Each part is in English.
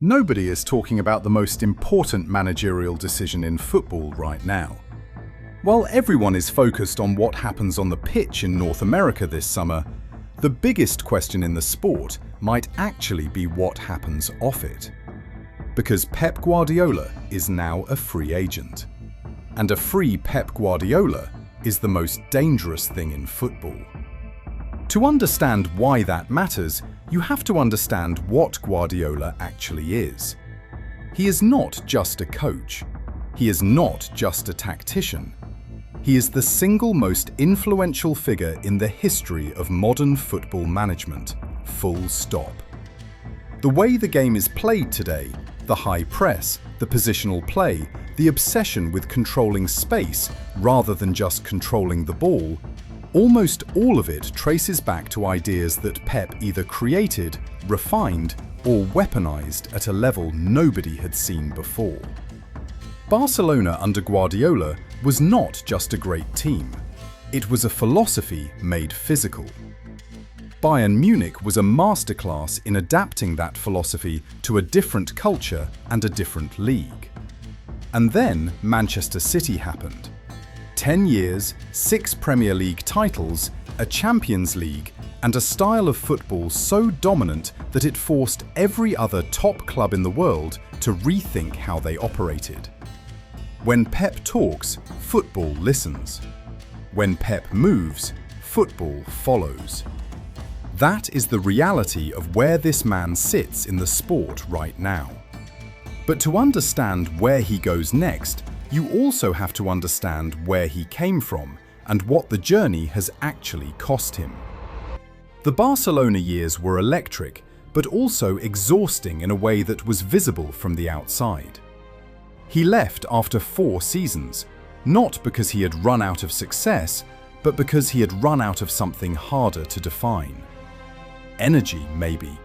Nobody is talking about the most important managerial decision in football right now. While everyone is focused on what happens on the pitch in North America this summer, the biggest question in the sport might actually be what happens off it. Because Pep Guardiola is now a free agent. And a free Pep Guardiola is the most dangerous thing in football. To understand why that matters, you have to understand what Guardiola actually is. He is not just a coach. He is not just a tactician. He is the single most influential figure in the history of modern football management, full stop. The way the game is played today, the high press, the positional play, the obsession with controlling space rather than just controlling the ball, almost all of it traces back to ideas that Pep either created, refined, or weaponized at a level nobody had seen before. Barcelona under Guardiola was not just a great team. It was a philosophy made physical. Bayern Munich was a masterclass in adapting that philosophy to a different culture and a different league. And then Manchester City happened. 10 years, 6 Premier League titles, a Champions League, and a style of football so dominant that it forced every other top club in the world to rethink how they operated. When Pep talks, football listens. When Pep moves, football follows. That is the reality of where this man sits in the sport right now. But to understand where he goes next, you also have to understand where he came from and what the journey has actually cost him. The Barcelona years were electric, but also exhausting in a way that was visible from the outside. He left after 4 seasons, not because he had run out of success, but because he had run out of something harder to define. Energy, maybe,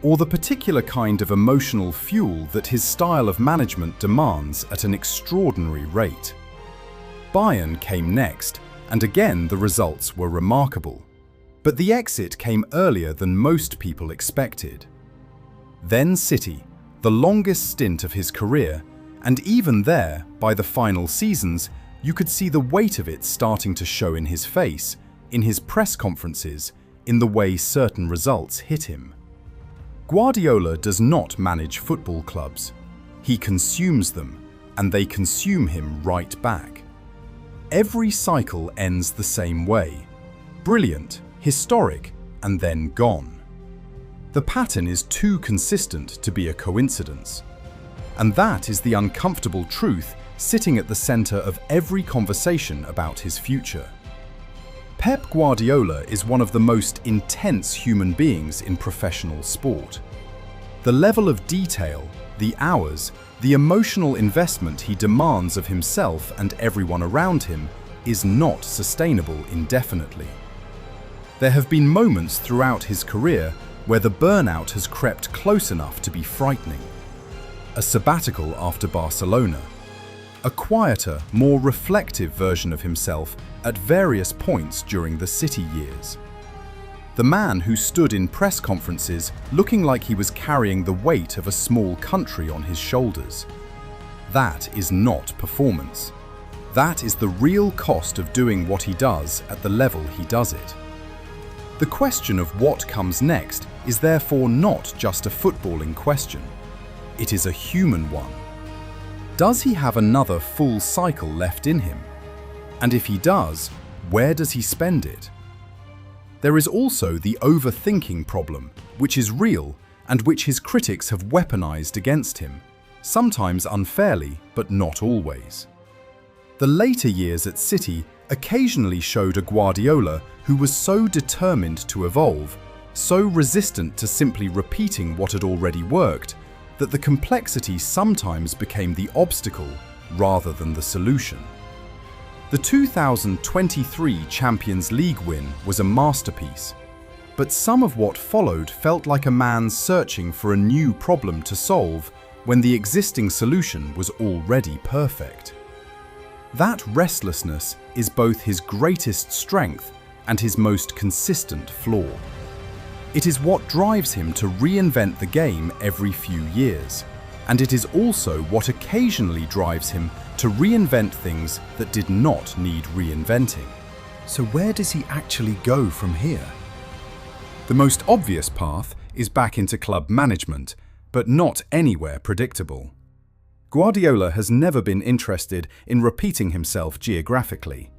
or the particular kind of emotional fuel that his style of management demands at an extraordinary rate. Bayern came next, and again the results were remarkable. But the exit came earlier than most people expected. Then City, the longest stint of his career, and even there, by the final seasons, you could see the weight of it starting to show in his face, in his press conferences, in the way certain results hit him. Guardiola does not manage football clubs. He consumes them, and they consume him right back. Every cycle ends the same way. Brilliant, historic, and then gone. The pattern is too consistent to be a coincidence. And that is the uncomfortable truth sitting at the center of every conversation about his future. Pep Guardiola is one of the most intense human beings in professional sport. The level of detail, the hours, the emotional investment he demands of himself and everyone around him is not sustainable indefinitely. There have been moments throughout his career where the burnout has crept close enough to be frightening. A sabbatical after Barcelona. A quieter, more reflective version of himself at various points during the City years. The man who stood in press conferences looking like he was carrying the weight of a small country on his shoulders. That is not performance. That is the real cost of doing what he does at the level he does it. The question of what comes next is therefore not just a footballing question. It is a human one. Does he have another full cycle left in him? And if he does, where does he spend it? There is also the overthinking problem, which is real and which his critics have weaponized against him, sometimes unfairly, but not always. The later years at City occasionally showed a Guardiola who was so determined to evolve, so resistant to simply repeating what had already worked, that the complexity sometimes became the obstacle rather than the solution. The 2023 Champions League win was a masterpiece, but some of what followed felt like a man searching for a new problem to solve when the existing solution was already perfect. That restlessness is both his greatest strength and his most consistent flaw. It is what drives him to reinvent the game every few years. And it is also what occasionally drives him to reinvent things that did not need reinventing. So where does he actually go from here? The most obvious path is back into club management, but not anywhere predictable. Guardiola has never been interested in repeating himself geographically.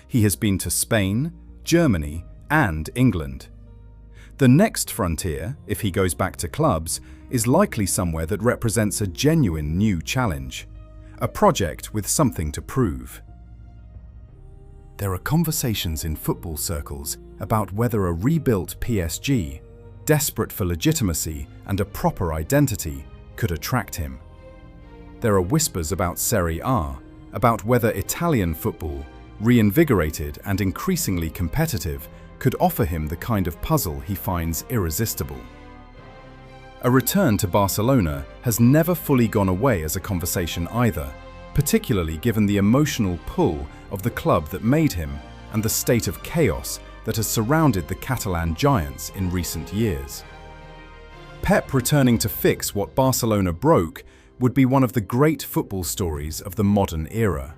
He has been to Spain, Germany, and England. The next frontier, if he goes back to clubs, is likely somewhere that represents a genuine new challenge, a project with something to prove. There are conversations in football circles about whether a rebuilt PSG, desperate for legitimacy and a proper identity, could attract him. There are whispers about Serie A, about whether Italian football, reinvigorated and increasingly competitive, could offer him the kind of puzzle he finds irresistible. A return to Barcelona has never fully gone away as a conversation either, particularly given the emotional pull of the club that made him and the state of chaos that has surrounded the Catalan giants in recent years. Pep returning to fix what Barcelona broke would be one of the great football stories of the modern era.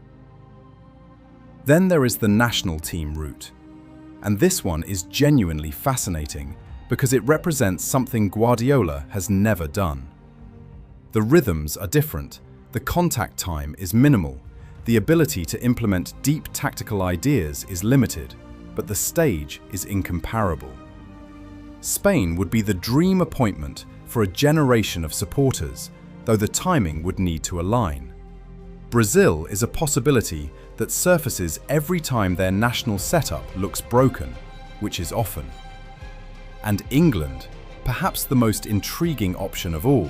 Then there is the national team route. And this one is genuinely fascinating because it represents something Guardiola has never done. The rhythms are different, the contact time is minimal, the ability to implement deep tactical ideas is limited, but the stage is incomparable. Spain would be the dream appointment for a generation of supporters, though the timing would need to align. Brazil is a possibility that surfaces every time their national setup looks broken, which is often. And England, perhaps the most intriguing option of all,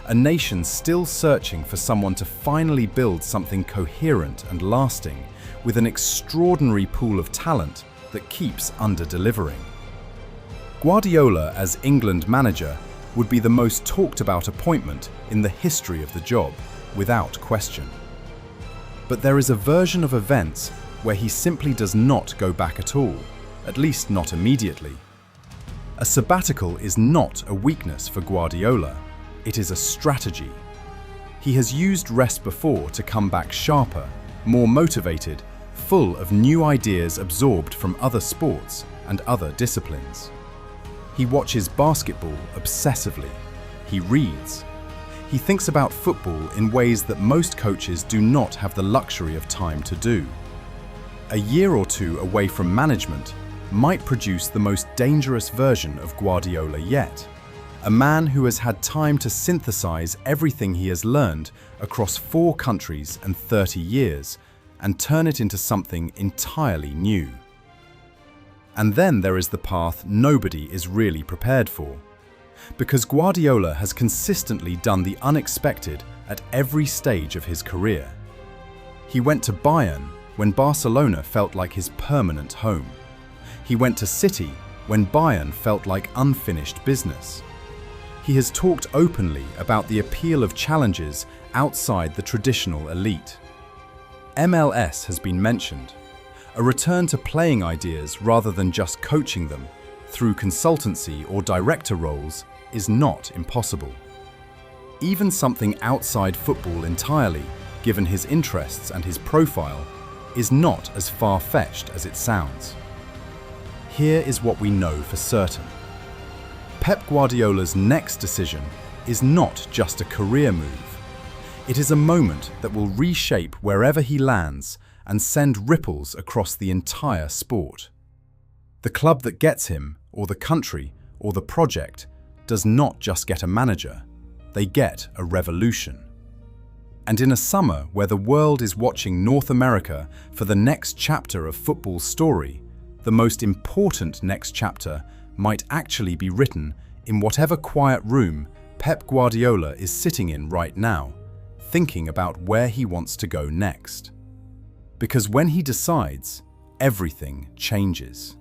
a nation still searching for someone to finally build something coherent and lasting, with an extraordinary pool of talent that keeps under-delivering. Guardiola as England manager would be the most talked about appointment in the history of the job, without question. But there is a version of events where he simply does not go back at all, at least not immediately. A sabbatical is not a weakness for Guardiola, it is a strategy. He has used rest before to come back sharper, more motivated, full of new ideas absorbed from other sports and other disciplines. He watches basketball obsessively. He reads. He thinks about football in ways that most coaches do not have the luxury of time to do. A year or two away from management might produce the most dangerous version of Guardiola yet. A man who has had time to synthesize everything he has learned across 4 countries and 30 years and turn it into something entirely new. And then there is the path nobody is really prepared for. Because Guardiola has consistently done the unexpected at every stage of his career. He went to Bayern when Barcelona felt like his permanent home. He went to City when Bayern felt like unfinished business. He has talked openly about the appeal of challenges outside the traditional elite. MLS has been mentioned. A return to playing ideas rather than just coaching them through consultancy or director roles is not impossible. Even something outside football entirely, given his interests and his profile, is not as far-fetched as it sounds. Here is what we know for certain. Pep Guardiola's next decision is not just a career move. It is a moment that will reshape wherever he lands and send ripples across the entire sport. The club that gets him, or the country, or the project, does not just get a manager, they get a revolution. And in a summer where the world is watching North America for the next chapter of football's story, the most important next chapter might actually be written in whatever quiet room Pep Guardiola is sitting in right now, thinking about where he wants to go next. Because when he decides, everything changes.